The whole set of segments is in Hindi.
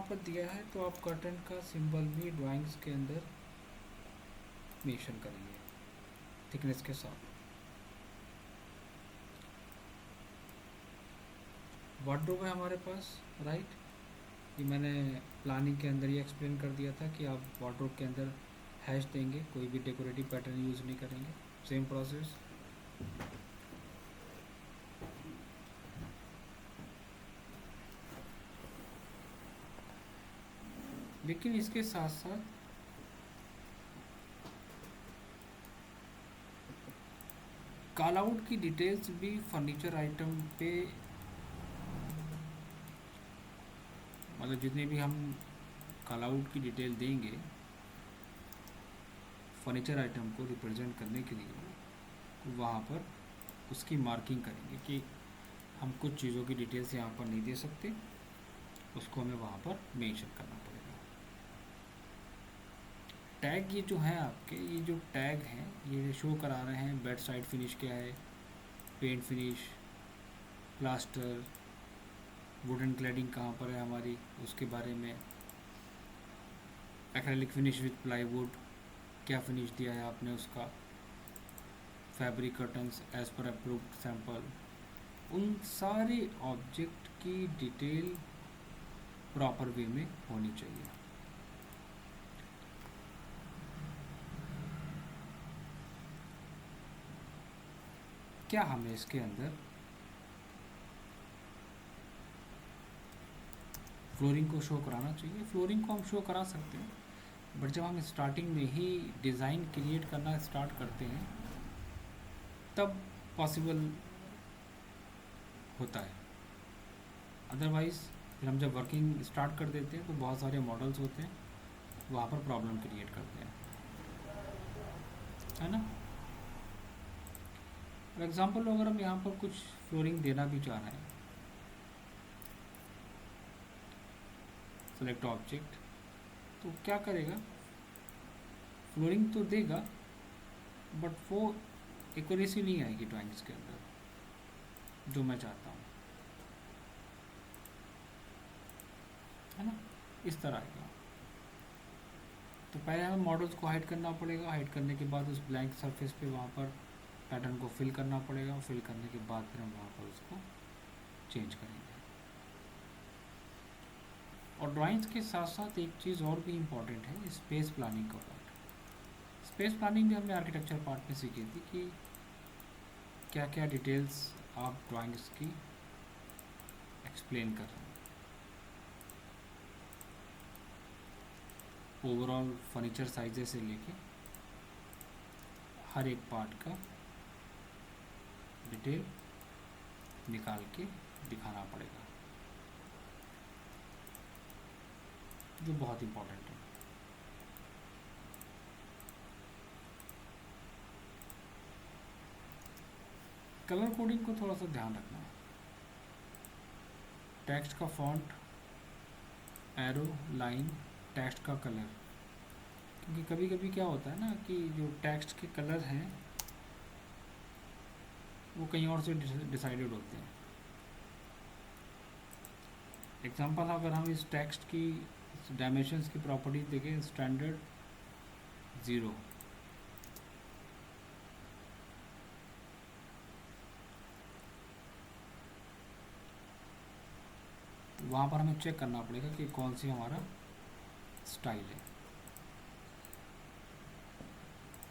पर दिया है तो आप कर्टन का सिंबल भी ड्राइंग्स के अंदर मेंशन करेंगे थिकनेस के साथ। वार्डरोब है हमारे पास, राइट। ये मैंने प्लानिंग के अंदर ही एक्सप्लेन कर दिया था कि आप वार्डरोब के अंदर हैश देंगे, कोई भी डेकोरेटिव पैटर्न यूज़ नहीं करेंगे। Same process. लेकिन इसके साथ साथ कॉल आउट की डिटेल्स भी फर्नीचर आइटम पे, मतलब जितने भी हम कॉल आउट की डिटेल देंगे फर्नीचर आइटम को रिप्रेजेंट करने के लिए, वहाँ पर उसकी मार्किंग करेंगे कि हम कुछ चीज़ों की डिटेल्स यहाँ पर नहीं दे सकते, उसको हमें वहाँ पर मेंशन करना पड़ेगा। टैग ये जो है आपके, ये जो टैग हैं ये शो करा रहे हैं बेड साइड फिनिश क्या है, paint finish, plaster, wooden cladding कहाँ पर है हमारी उसके बारे में, एक्रेलिक फिनिश विथ प्लाईवुड क्या फिनिश दिया है आपने उसका, fabric curtains as per approved sample, उन सारे ऑब्जेक्ट की डिटेल प्रॉपर वे में होनी चाहिए। क्या हमें इसके अंदर फ्लोरिंग को शो कराना चाहिए? फ्लोरिंग को हम शो करा सकते हैं, बट जब हम स्टार्टिंग में ही डिज़ाइन क्रिएट करना स्टार्ट करते हैं तब पॉसिबल होता है। अदरवाइज़ फिर हम जब वर्किंग स्टार्ट कर देते हैं तो बहुत सारे मॉडल्स होते हैं, वहाँ पर प्रॉब्लम क्रिएट करते हैं, है ना। फॉर एग्ज़ाम्पल अगर हम यहाँ पर कुछ फ्लोरिंग देना भी चाह रहे हैं, सेलेक्ट ऑब्जेक्ट, तो क्या करेगा, फ्लोरिंग तो देगा बट वो एक्यूरेसी नहीं आएगी ड्राइंग्स के अंदर जो मैं चाहता हूँ, है ना, इस तरह आएगा। तो पहले हमें मॉडल्स को हाइड करना पड़ेगा, हाइड करने के बाद उस ब्लैंक सरफेस पे वहाँ पर पैटर्न को फिल करना पड़ेगा, फिल करने के बाद फिर हम वहाँ पर उसको चेंज करेंगे। और ड्राइंग्स के साथ साथ एक चीज़ और भी इम्पॉर्टेंट है, स्पेस प्लानिंग का पार्ट। स्पेस प्लानिंग भी हमने आर्किटेक्चर पार्ट में सीखी थी कि क्या क्या डिटेल्स आप ड्राइंग्स की एक्सप्लेन कर रहे हैं। ओवरऑल फर्नीचर साइजेस से लेके हर एक पार्ट का डिटेल निकाल के दिखाना पड़ेगा, जो बहुत इम्पोर्टेंट है। कलर कोडिंग को थोड़ा सा ध्यान रखना है। टेक्स्ट का फॉन्ट, एरो, लाइन, टेक्स्ट का कलर, क्योंकि कभी कभी क्या होता है ना कि जो टेक्स्ट के कलर हैं वो कहीं और से डिसाइडेड होते हैं। एग्जांपल अगर हम इस टेक्स्ट की डायमेंशंस की प्रॉपर्टीज देखें, स्टैंडर्ड 0, तो वहाँ पर हमें चेक करना पड़ेगा कि कौन सी हमारा स्टाइल है,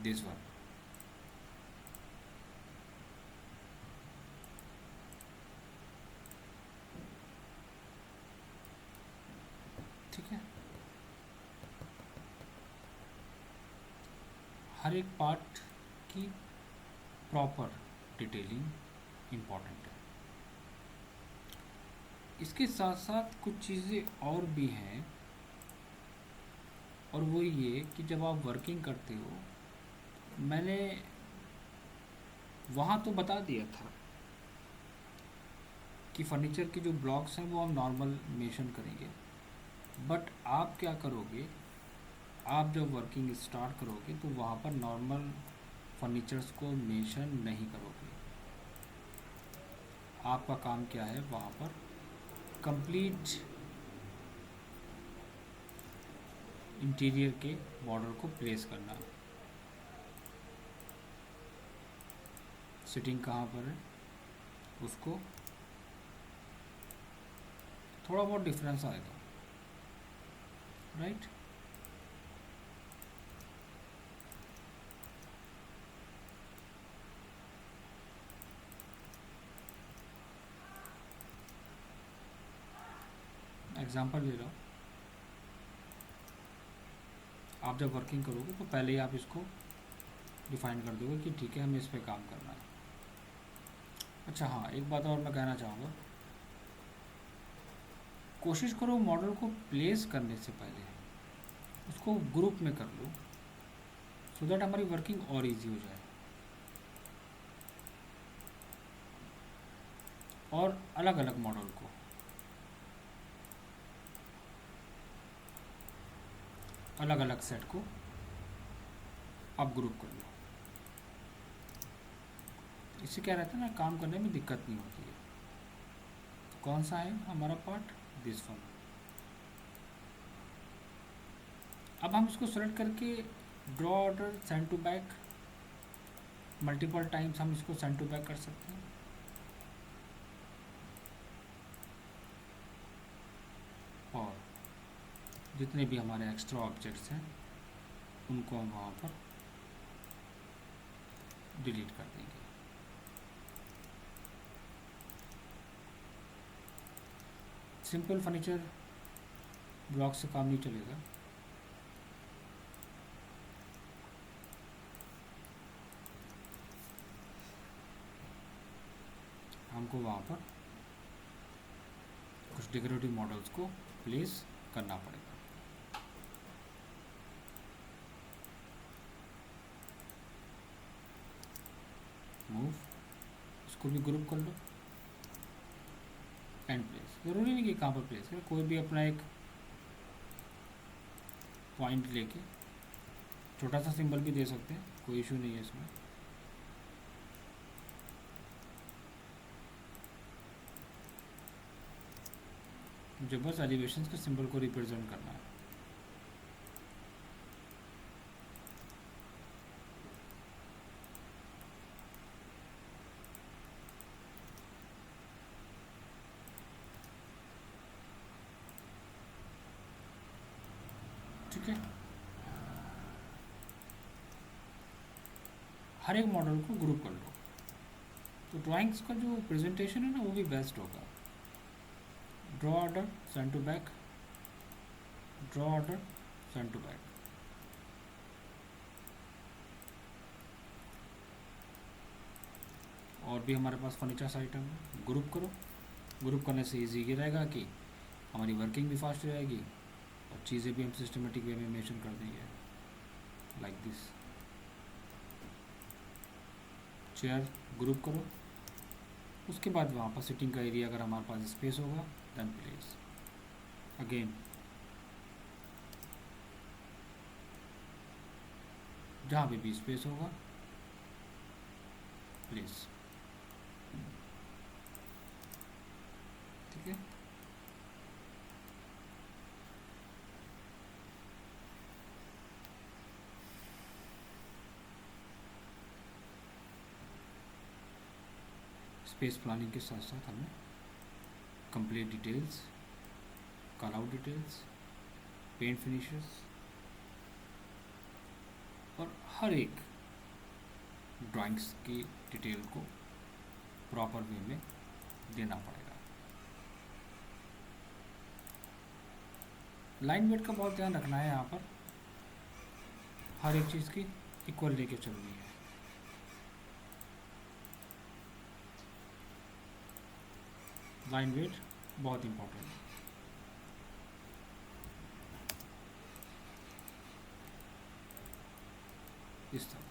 दिस वन। ठीक है, हर एक पार्ट की प्रॉपर डिटेलिंग इम्पॉर्टेंट है। इसके साथ साथ कुछ चीज़ें और भी हैं, और वो ये कि जब आप वर्किंग करते हो, मैंने वहाँ तो बता दिया था कि फर्नीचर के जो ब्लॉक्स हैं वो हम नॉर्मल मेंशन करेंगे, बट आप क्या करोगे, आप जब वर्किंग स्टार्ट करोगे तो वहाँ पर नॉर्मल फर्नीचर्स को मेंशन नहीं करोगे। आपका काम क्या है, वहाँ पर कंप्लीट इंटीरियर के बॉर्डर को प्लेस करना। सिटिंग कहाँ पर है उसको थोड़ा बहुत डिफरेंस आएगा, राइट। एग्जांपल ले लो, आप जब वर्किंग करोगे तो पहले ही आप इसको डिफाइन कर दोगे कि ठीक है हमें इस पे काम करना है। अच्छा हाँ, एक बात और मैं कहना चाहूँगा, कोशिश करो मॉडल को प्लेस करने से पहले उसको ग्रुप में कर लो, सो दैट हमारी वर्किंग और इजी हो जाए। और अलग अलग मॉडल को अलग अलग सेट को आप ग्रुप कर लो, इससे क्या रहता है ना, काम करने में दिक्कत नहीं होती है। तो कौन सा है हमारा पार्ट, दिस वन। अब हम इसको सेलेक्ट करके draw order send to back multiple times हम इसको सेंड टू बैक कर सकते हैं। और जितने भी हमारे एक्स्ट्रा ऑब्जेक्ट्स हैं उनको हम वहाँ पर डिलीट कर देंगे। सिंपल फर्नीचर ब्लॉक से काम नहीं चलेगा, हमको वहाँ पर कुछ डेकोरेटिव मॉडल्स को प्लेस करना पड़ेगा। मूव, इसको भी ग्रुप कर लो एंड प्लेस। ज़रूरी नहीं कि कहाँ पर प्लेस है, कोई भी अपना एक पॉइंट लेके छोटा सा सिंबल भी दे सकते हैं, कोई इशू नहीं है इसमें। मुझे बस एलिवेशन के सिंबल को रिप्रेजेंट करना है। ठीक है, हर एक मॉडल को ग्रुप कर लो, तो ड्राइंग्स का जो प्रेजेंटेशन है ना वो भी बेस्ट होगा। Draw order send to back, draw order send to back. और भी हमारे पास फर्नीचर्स आइटम है, ग्रुप करो। ग्रुप करने से इजी ये रहेगा कि हमारी वर्किंग भी फास्ट हो जाएगी और चीज़ें भी हम सिस्टमेटिक वे में मेंशन कर देंगे, लाइक दिस। चेयर ग्रुप करो, उसके बाद वहाँ पर सिटिंग का एरिया अगर हमारे पास स्पेस होगा देन प्लेस अगेन। जहाँ पे भी स्पेस होगा प्लेस। ठीक है, स्पेस प्लानिंग के साथ साथ हमें complete details, call out details, paint finishes और हर एक ड्राइंग्स की डिटेल को प्रॉपर वे में देना पड़ेगा। लाइन वेट का बहुत ध्यान रखना है, यहाँ पर हर एक चीज़ की इक्वल लेके चलनी है। लाइन वेट बहुत इम्पोर्टेंट है। इस तरह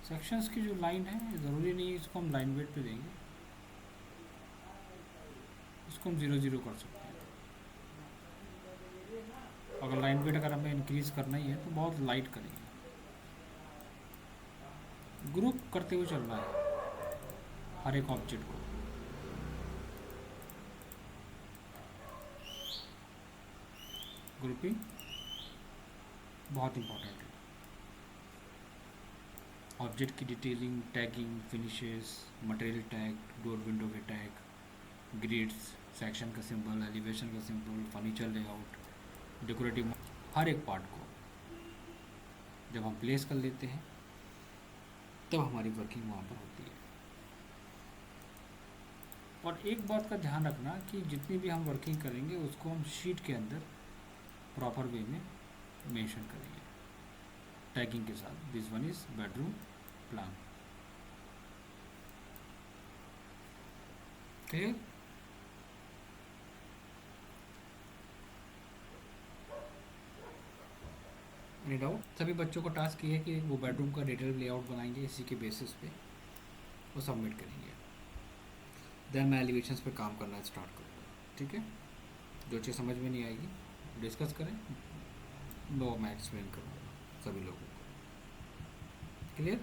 सेक्शंस की जो लाइन है, ज़रूरी नहीं है इसको हम लाइन वेट पे देंगे, इसको हम 0 0 कर सकते हैं। अगर लाइन वेट अगर हमें इंक्रीज़ करना ही है तो बहुत लाइट करेंगे। ग्रुप करते हुए चलना है हर एक ऑब्जेक्ट को। ग्रुपिंग बहुत इंपॉर्टेंट है। ऑब्जेक्ट की detailing, tagging, finishes, material tag, door window के टैग, ग्रिड्स, सेक्शन का सिंबल, एलिवेशन का सिंबल, फर्नीचर लेआउट, डेकोरेटिव, हर एक पार्ट को जब हम प्लेस कर लेते हैं तब हमारी वर्किंग वहाँ पर होती है। और एक बात का ध्यान रखना कि जितनी भी हम वर्किंग करेंगे उसको हम शीट के अंदर प्रॉपर वे में मेंशन करेंगे टैगिंग के साथ। This one is bedroom plan. Clear? Any doubt? सभी बच्चों को टास्क ये है कि वो बेडरूम का डिटेल लेआउट बनाएंगे, इसी के बेसिस पे वो सबमिट करेंगे। देन मैं एलिवेशंस पे काम करना स्टार्ट करूँगा। ठीक है, जो चीज़ समझ में नहीं आएगी डिस्कस करें, मैं एक्सप्लेन करूँगा सभी लोगों को। क्लियर?